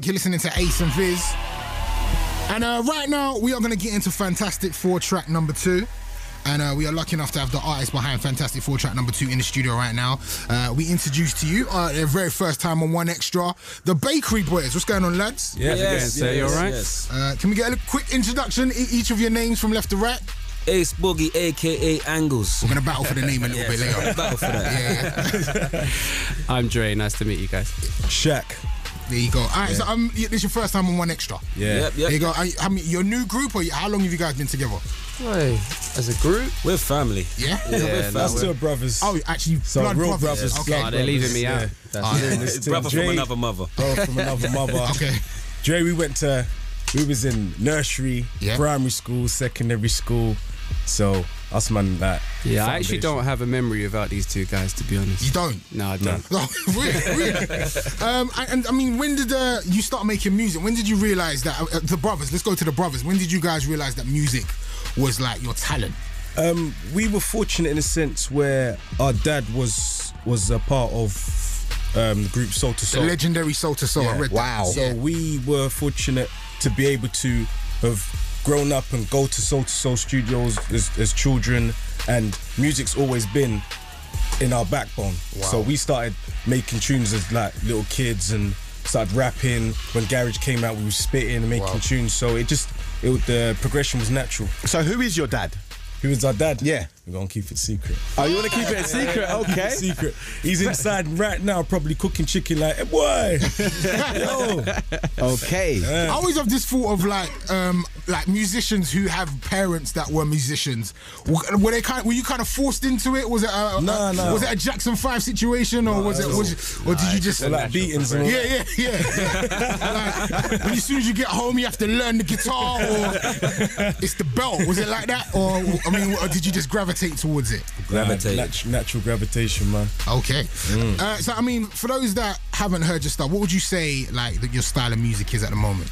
You're listening to Ace and Viz. And right now, we are going to get into Fantastic Four track number 2. And we are lucky enough to have the artist behind Fantastic Four track number 2 in the studio right now. We introduce to you, their very first time on 1Xtra, the Bakery Boys. What's going on, lads? Yes, you all right? Yes. Can we get a quick introduction, each of your names from left to right? Ace Boogie, a.k.a. Angles. We're going to battle for the name a little bit later. Battle for that. Yeah. I'm Dre, nice to meet you guys. Shaq. There you go. All right, so this is your first time on 1Xtra. Yeah. Yep. There you go. I mean, your new group, or how long have you guys been together? Wait, as a group? We're family. Yeah? We're That's family. still brothers. Oh, actually, So blood real brothers. brothers. Okay. Oh, they're leaving me out. That's It's brother from another mother. Bro from another mother. Okay. Dre, we was in nursery, Yeah. primary school, secondary school. So us man that. Yeah, I actually don't have a memory without these two guys, to be honest. You don't? No, I don't. No, really? And I mean, when did you start making music? When did you realise that, the brothers, let's go to the brothers. When did you guys realise that music was like your talent? We were fortunate in a sense where our dad was a part of the group Soul to The Soul. legendary Soul to Soul. I read that. So we were fortunate to be able to have grown up and go to Soul Studios as children, and music's always been in our backbone. Wow. So we started making tunes as like little kids and started rapping. When Garage came out, we were spitting and making tunes. So the progression was natural. So who is your dad? Who is our dad? Yeah. We're gonna keep it secret. Oh, you want to keep it a secret? Keep Okay. it secret. He's inside right now, probably cooking chicken like, hey boy, yo. Okay. I always have this thought of like musicians who have parents that were musicians. Were you kind of forced into it? Was it No. Was it a Jackson 5 situation, or did you just Like beatings and all that. Yeah. Like, as soon as you get home, you have to learn the guitar, or it's the belt. Was it like that, or I mean, or did you just gravitate towards it? Gravitate. Natural gravitation, man. Okay. So I mean, for those that haven't heard your stuff, what would you say like that your style of music is at the moment?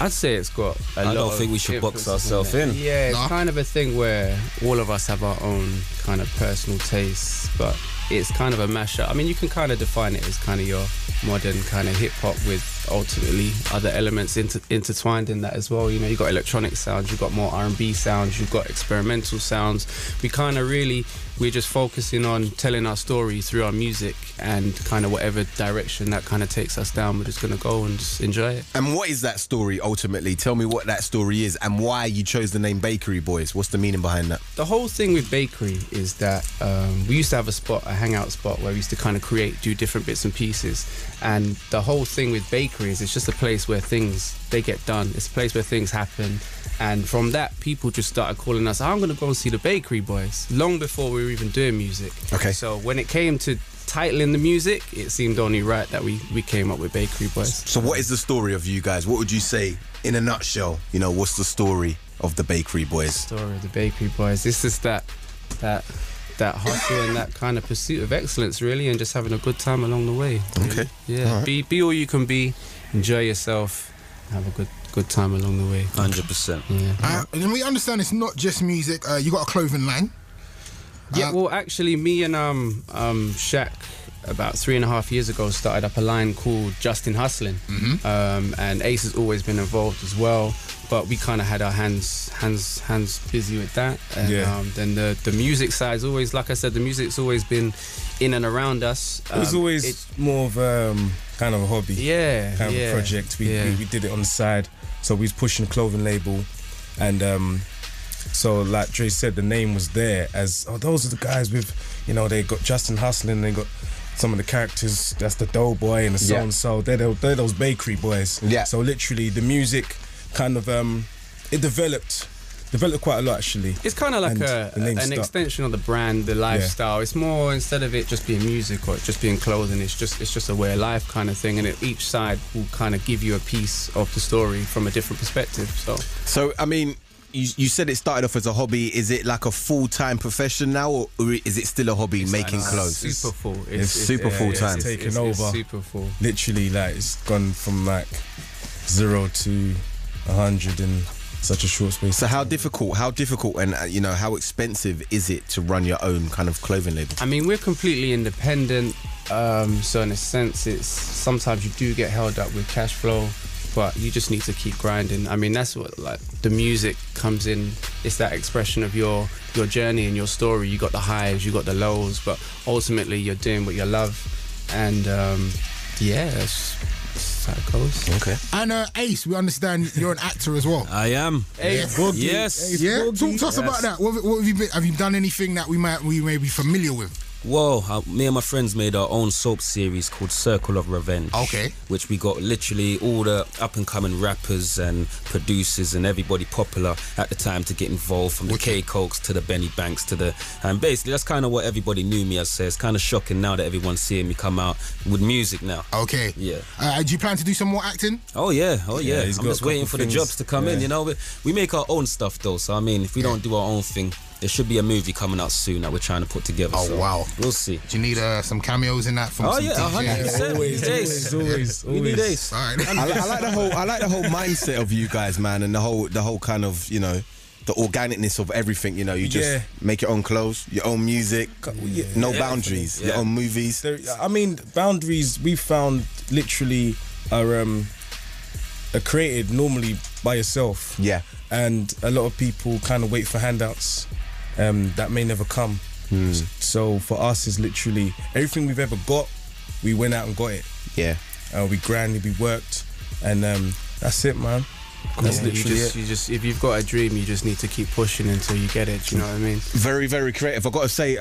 I'd say it's got a lot I don't of think we should box influences ourselves it. in. Yeah, it's No? kind of a thing where all of us have our own kind of personal tastes, but it's kind of a mashup. I mean, you can kind of define it as kind of your modern kind of hip-hop with ultimately other elements intertwined in that as well. You know, you've got electronic sounds, you've got more R&B sounds, you've got experimental sounds. We're just focusing on telling our story through our music, and kind of whatever direction that kind of takes us down, we're just going to go and just enjoy it. And what is that story ultimately? Tell me what that story is and why you chose the name Bakery Boys. What's the meaning behind that? The whole thing with Bakery is that we used to have a hangout spot where we used to kind of do different bits and pieces. And the whole thing with Bakery is it's just a place where they get done. It's a place where things happen. And from that, people just started calling us, I'm going to go and see the Bakery Boys, long before we were even doing music. Okay. So when it came to titling the music, it seemed only right that we came up with Bakery Boys. So what is the story of you guys? What would you say in a nutshell? You know, what's the story of the Bakery Boys? Story of the Bakery Boys. It's just that hustle and that kind of pursuit of excellence, really, and just having a good time along the way. Really. Okay. Yeah. Right. Be all you can be. Enjoy yourself. Have a good time along the way. 100%. Yeah. And we understand it's not just music. You got a clothing line. Yeah. Well, actually, me and Shaq about 3.5 years ago started up a line called Justin Hustlin'. And Ace has always been involved as well, but we kind of had our hands busy with that. And then the music side's always, like I said, the music's always been in and around us. It was always more of kind of a hobby. Yeah. Kind of a project. We did it on the side. So we was pushing a clothing label, and so like Dre said, the name was there as, those are the guys with, you know, they got Justin Hustlin', they got some of the characters, that's the Doughboy and the so and so, they're those Bakery Boys. Yeah. So literally the music kind of it developed quite a lot actually. It's kind of like an extension of the brand, the lifestyle. It's more, instead of it just being music or just being clothing, it's just a way of life kind of thing, and each side will kind of give you a piece of the story from a different perspective. So I mean, you said it started off as a hobby. Is it like a full-time profession now, or is it still a hobby, making clothes? Super full. It's super full-time. It's taken over. It's super full. Literally, like, it's gone from like 0 to 100 in such a short space. So how difficult and you know, how expensive is it to run your own kind of clothing label? I mean, we're completely independent. So in a sense, it's sometimes you do get held up with cash flow, but you just need to keep grinding. I mean, that's what like the music comes in. It's that expression of your journey and your story. You got the highs, you got the lows, but ultimately you're doing what you love, and that's how it goes. Okay. And Ace, we understand you're an actor as well. I am. Ace Boogie. Yes. Yeah, talk to us about that. What have you been? Have you done anything that we may be familiar with? Whoa, me and my friends made our own soap series called Circle of Revenge. Okay. Which we got literally all the up-and-coming rappers and producers and everybody popular at the time to get involved, from the K-Cokes to the Benny Banks to the... And basically, that's kind of what everybody knew me as. So it's kind of shocking now that everyone's seeing me come out with music now. Okay. Yeah. Do you plan to do some more acting? Oh, yeah. I'm he's got just a waiting couple for the things. jobs to come in, you know. We make our own stuff, though. So, I mean, if we don't do our own thing, there should be a movie coming out soon that we're trying to put together. Oh, so wow. We'll see. Do you need some cameos in that from some 100%. Always. We need Ace. All right. I like the whole mindset of you guys, man, and the whole kind of, you know, the organicness of everything. You know, you just make your own clothes, your own music, no boundaries, your own movies. I mean, boundaries we found literally are created normally by yourself. Yeah. And a lot of people kind of wait for handouts that may never come. So for us, it's literally everything we've ever got, we went out and got it. Yeah. We grinded, we worked, and that's it, man. That's literally it. you just if you've got a dream, you just need to keep pushing until you get it. Do you know what I mean? Very, very creative. I've got to say,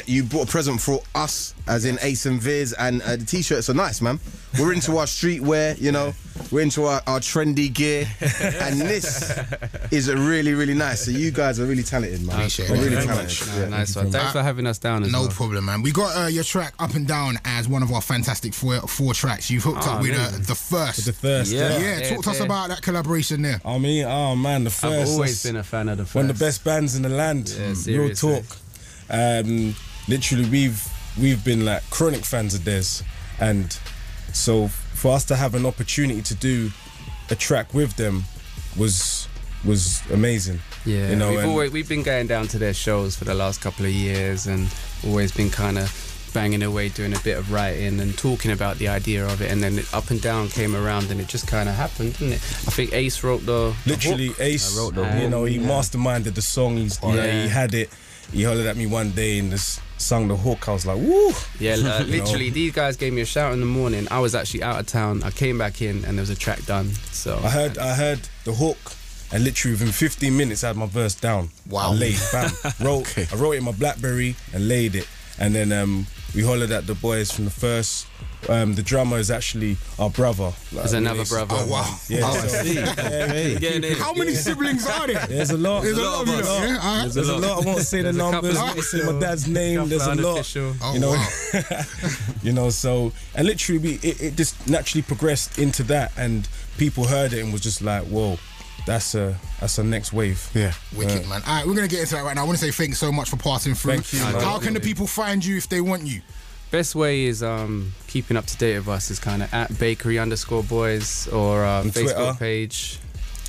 you brought a present for us, as in Ace and Viz, and the t-shirts are nice, man. We're into our streetwear, you know. We're into our trendy gear, and this is really, really nice. So you guys are really talented, man. Appreciate it. Really Very talented. much. Yeah. Nice one. Thanks for having us down as No well. problem, man. We got your track Up and Down as one of our fantastic four tracks. You've hooked up with amazing. the first. The first. Yeah, talk to us about that collaboration there. I mean, oh man, the first. I've always that's been a fan of the first. one of the best bands in the land. Yeah, Real seriously. talk. Literally, we've been like chronic fans of theirs, and so for us to have an opportunity to do a track with them was amazing. Yeah, you know, we've been going down to their shows for the last couple of years and always been kind of banging away doing a bit of writing and talking about the idea of it, and then Up and Down came around and it just kind of happened, didn't it? I think Ace wrote the hook. Ace. I wrote the You know, he masterminded the song. He had it. He hollered at me one day and just sung the hook. I was like, woo! Yeah, literally, these guys gave me a shout in the morning. I was actually out of town. I came back in and there was a track done. So I heard the hook, and literally within 15 minutes I had my verse down. Wow. I laid, bam. I wrote it in my BlackBerry and laid it, and then we hollered at the boys from the first. The drummer is actually our brother. there's another brother. Oh, wow. Yeah, Oh, so, how many siblings are there? there's a lot. There's a lot of you. Yeah, all right. There's a lot. I won't say the There's a couple numbers. I of won't say my dad's name. There's a lot. Unofficial. Oh, You know, wow. you know. So, and literally, it just naturally progressed into that, and people heard it and was just like, "Whoa, that's a next wave." Yeah. Wicked, man. All right, we're going to get into that right now. I want to say thanks so much for passing through. Thank you, man. How can the people find you if they want you? Best way is keeping up to date with us is kind of at bakery_boys or our Facebook Twitter. page.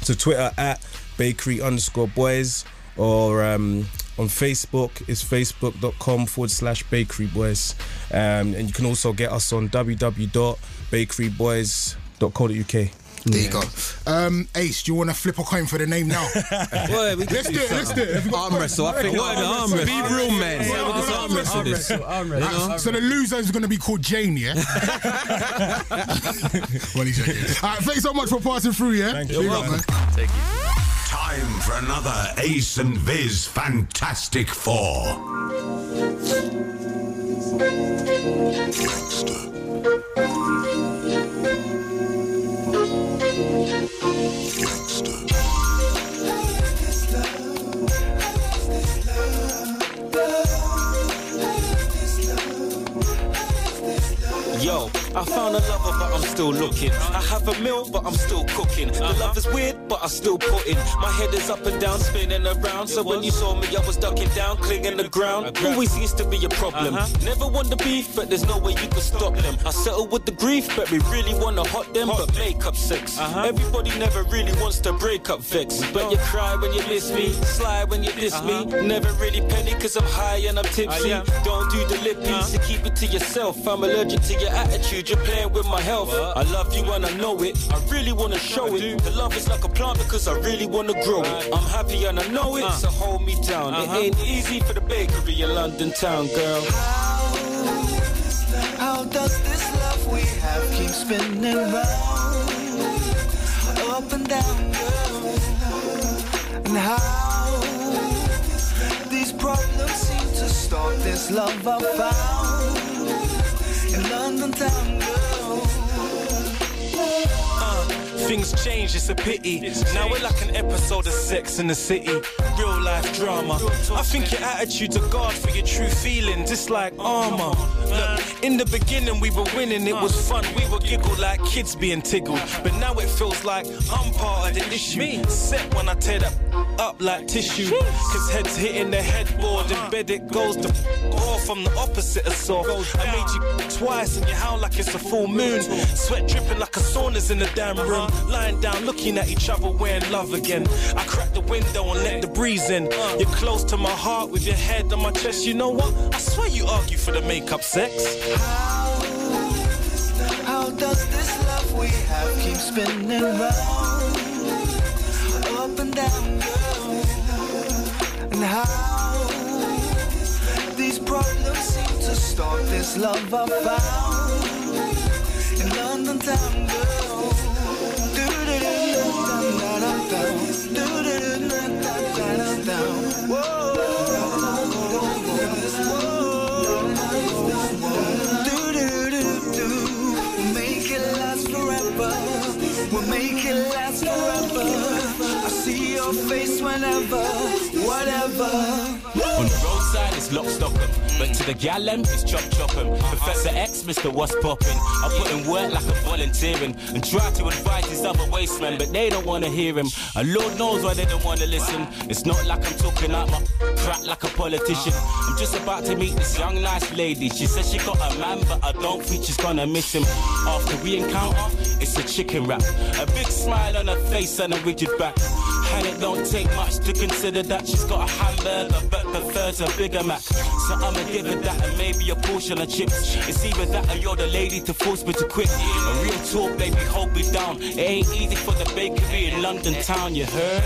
So Twitter at bakery_boys, or on Facebook is facebook.com/bakeryboys, and you can also get us on www.bakeryboys.co.uk. There you go. Ace, do you want to flip a coin for the name now? Boy, we Let's do it. Have you got Arm wrestle. I think What, the arm wrestle? be real, man. Arm wrestle this. So the loser is going to be called Jane, yeah? Well, he's joking. All right, thanks so much for passing through, yeah? Thank you. Big up, man. Time for another Ace and Viz Fantastic Four. Yo, I found a lover, but I'm still looking. I have a meal, but I'm still cooking. The love is weird, but I still put in. My head is up and down, spinning around. So when you saw me, I was ducking down, clinging the ground. Always used to be a problem. Never won the beef, but there's no way you can stop them. I settle with the grief, but we really wanna hot them. But makeup sex. Everybody never really wants to break up vex. But you cry when you miss me, slide when you diss me. Never really penny, cause I'm high and I'm tipsy. Don't do the lip piece, you keep it to yourself. I'm allergic to your attitude, you're playing with my health. I love you and I know it, I really wanna show it. The love is like a plant because I really wanna grow it. I'm happy and I know it, so hold me down. It ain't easy for the bakery in London town, girl. How does this love we have keep spinning round, up and down, girl? And how these problems seem to start this love I found in London town, girl. Things change, it's a pity. Now we're like an episode of Sex in the City. Real life drama. I think your attitude's a guard for your true feelings. It's like armor. Look, in the beginning we were winning, it was fun. We were giggled like kids being tickled. But now it feels like I'm part of the issue. Set when I tear that up like tissue. Cause heads hitting the headboard, in bed it goes to off. I'm the opposite of soft. I made you twice and you howl like it's a full moon. Sweat dripping like a sauna's in the damn room. Lying down looking at each other wearing love again. I crack the window and let the breeze in. You're close to my heart with your head on my chest. You know what? I swear you argue for the makeup sex. How does this love we have keep spinning round, up and down, girl? And how these problems seem to start this love I found in London town, girl. We'll make it last forever. I see your face whenever, whatever. On the roadside it's lock stock 'em, but to the gal it's chop chop 'em. Professor X, Mr. What's poppin'? I put in work like I'm volunteering and try to advise these other waste men, but they don't wanna hear him. And Lord knows why they don't wanna listen. It's not like I'm talking out my crap like a politician. I'm just about to meet this young nice lady. She says she got a man, but I don't think she's gonna miss him. After we encounter, it's a chicken wrap, a big smile on her face and a rigid back. And it don't take much to consider that she's got a hamburger but prefers a bigger Mac. So I'ma give her that and maybe a portion of chips. It's either that or you're the lady to force me to quit. A real talk, baby, hold me down. It ain't easy for the bakery in London town, you heard?